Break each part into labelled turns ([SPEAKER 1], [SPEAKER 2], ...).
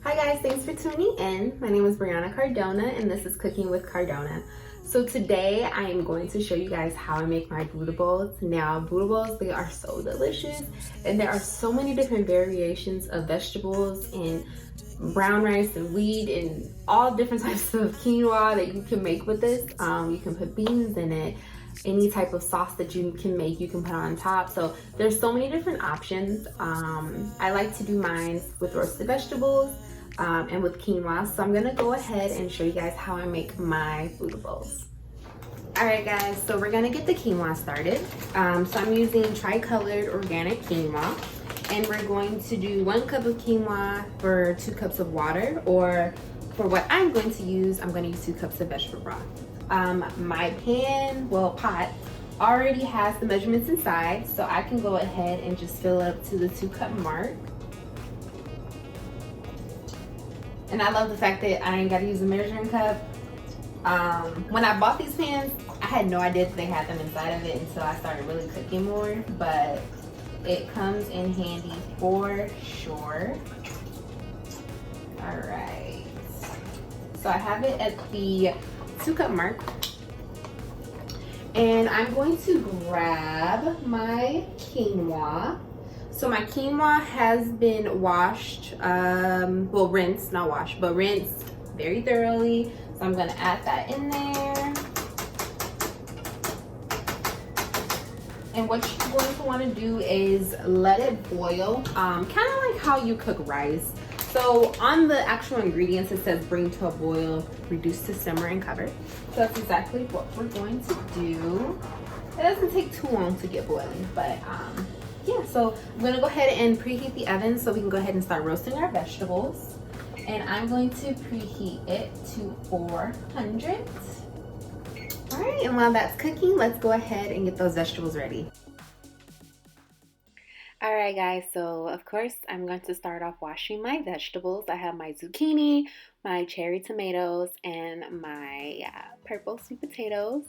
[SPEAKER 1] Hi guys, thanks for tuning in. My name is Brianna Cardona and this is Cooking with Cardona. So today I am going to show you guys how I make my Buddha bowls. Now Buddha bowls, they are so delicious and there are so many different variations of vegetables and brown rice and wheat and all different types of quinoa that you can make with this. You can put beans in it. Any type of sauce that you can make, you can put on top. So there's so many different options. I like to do mine with roasted vegetables and with quinoa. So I'm gonna go ahead and show you guys how I make my Buddha bowls. All right guys, so we're gonna get the quinoa started. So I'm using tricolored organic quinoa, and we're going to do 1 cup of quinoa for 2 cups of water, or for what I'm going to use, I'm gonna use 2 cups of vegetable broth. My pot already has the measurements inside, so I can go ahead and just fill up to the 2 cup mark. And I love the fact that I ain't gotta use a measuring cup. When I bought these pans, I had no idea that they had them inside of it until I started really cooking more, but it comes in handy for sure. All right, so I have it at the 2 cup mark, and I'm going to grab my quinoa. So my quinoa has been washed, well, rinsed, not washed, but rinsed very thoroughly. So I'm gonna add that in there. And what you're going to want to do is let it boil, kind of like how you cook rice. So on the actual ingredients, it says bring to a boil, reduce to simmer, and cover. So that's exactly what we're going to do. It doesn't take too long to get boiling, but yeah, so I'm gonna go ahead and preheat the oven so we can go ahead and start roasting our vegetables. And I'm going to preheat it to 400. All right, and while that's cooking, let's go ahead and get those vegetables ready. All right, guys, so of course, I'm going to start off washing my vegetables. I have my zucchini, my cherry tomatoes, and my purple sweet potatoes.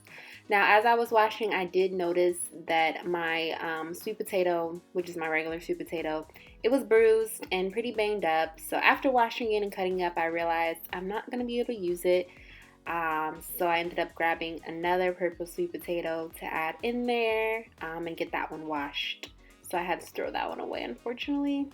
[SPEAKER 1] Now, as I was washing, I did notice that my sweet potato, which is my regular sweet potato, it was bruised and pretty banged up. So after washing it and cutting up, I realized I'm not going to be able to use it. So I ended up grabbing another purple sweet potato to add in there and get that one washed. So I had to throw that one away, unfortunately.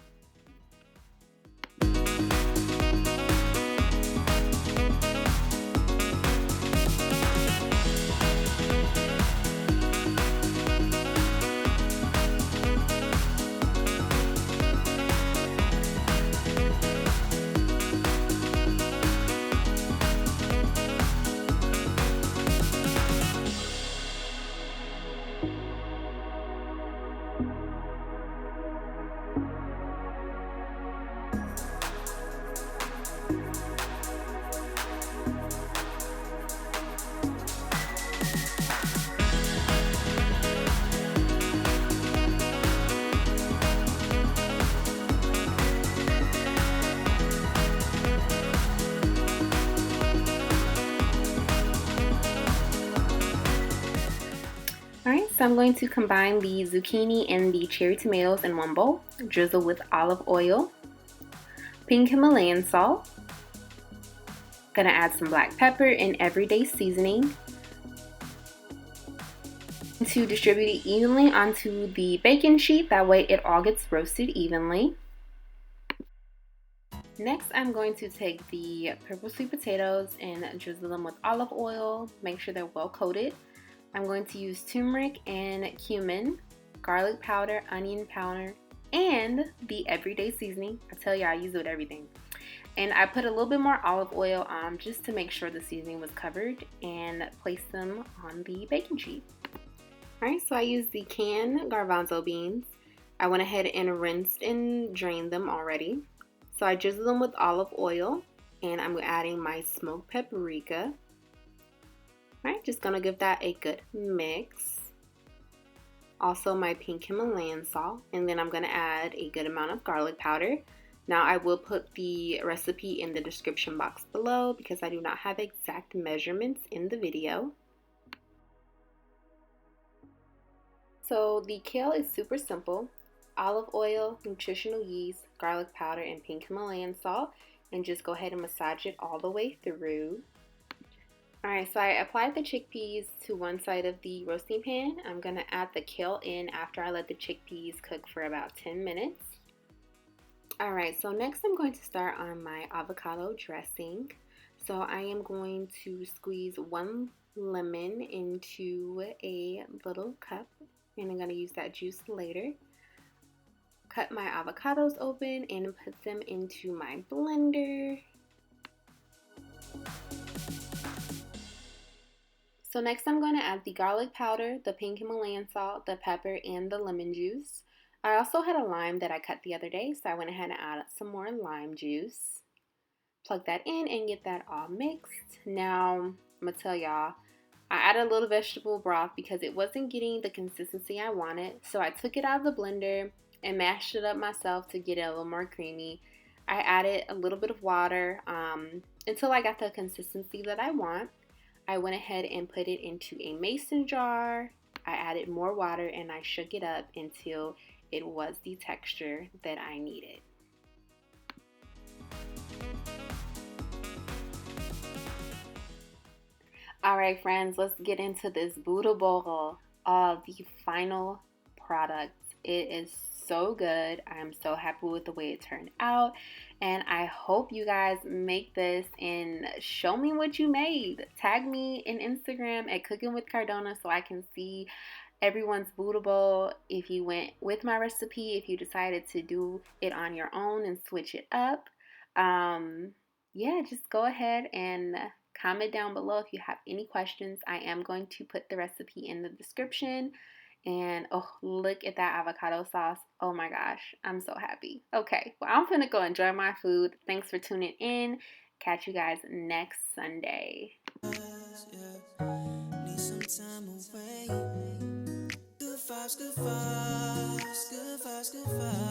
[SPEAKER 1] Alright, so I'm going to combine the zucchini and the cherry tomatoes in one bowl, drizzle with olive oil, pink Himalayan salt, gonna add some black pepper and everyday seasoning, to distribute it evenly onto the baking sheet, that way it all gets roasted evenly. Next, I'm going to take the purple sweet potatoes and drizzle them with olive oil, make sure they're well coated. I'm going to use turmeric and cumin, garlic powder, onion powder, and the everyday seasoning. I tell you, I use it with everything. And I put a little bit more olive oil just to make sure the seasoning was covered, and place them on the baking sheet. Alright, so I used the canned garbanzo beans. I went ahead and rinsed and drained them already. So I drizzled them with olive oil, and I'm adding my smoked paprika. Alright, just gonna give that a good mix. Also my pink Himalayan salt, and then I'm gonna add a good amount of garlic powder. Now I will put the recipe in the description box below because I do not have exact measurements in the video. So the kale is super simple. Olive oil, nutritional yeast, garlic powder, and pink Himalayan salt. and just go ahead and massage it all the way through. Alright, so I applied the chickpeas to one side of the roasting pan. I'm going to add the kale in after I let the chickpeas cook for about 10 minutes. Alright, so next I'm going to start on my avocado dressing. So I am going to squeeze 1 lemon into a little cup, and I'm going to use that juice later. Cut my avocados open and put them into my blender. So next I'm going to add the garlic powder, the pink Himalayan salt, the pepper, and the lemon juice. I also had a lime that I cut the other day, so I went ahead and added some more lime juice. Plug that in and get that all mixed. Now, I'm going to tell y'all, I added a little vegetable broth because it wasn't getting the consistency I wanted. So I took it out of the blender and mashed it up myself to get it a little more creamy. I added a little bit of water until I got the consistency that I want. I went ahead and put it into a mason jar. I added more water and I shook it up until it was the texture that I needed. Alright friends, let's get into this Buddha bowl of the final product. It is so good. I am so happy with the way it turned out, and I hope you guys make this and show me what you made. Tag me in Instagram at Cooking with Cardona so I can see everyone's Buddha bowl. If you went with my recipe, if you decided to do it on your own and switch it up, yeah, just go ahead and comment down below if you have any questions. I am going to put the recipe in the description. And oh, look at that avocado sauce. Oh my gosh, I'm so happy. Okay, well, I'm gonna go enjoy my food. Thanks for tuning in. Catch you guys next Sunday. Need some time away. Good vibes, good vibes, good vibes, good vibes.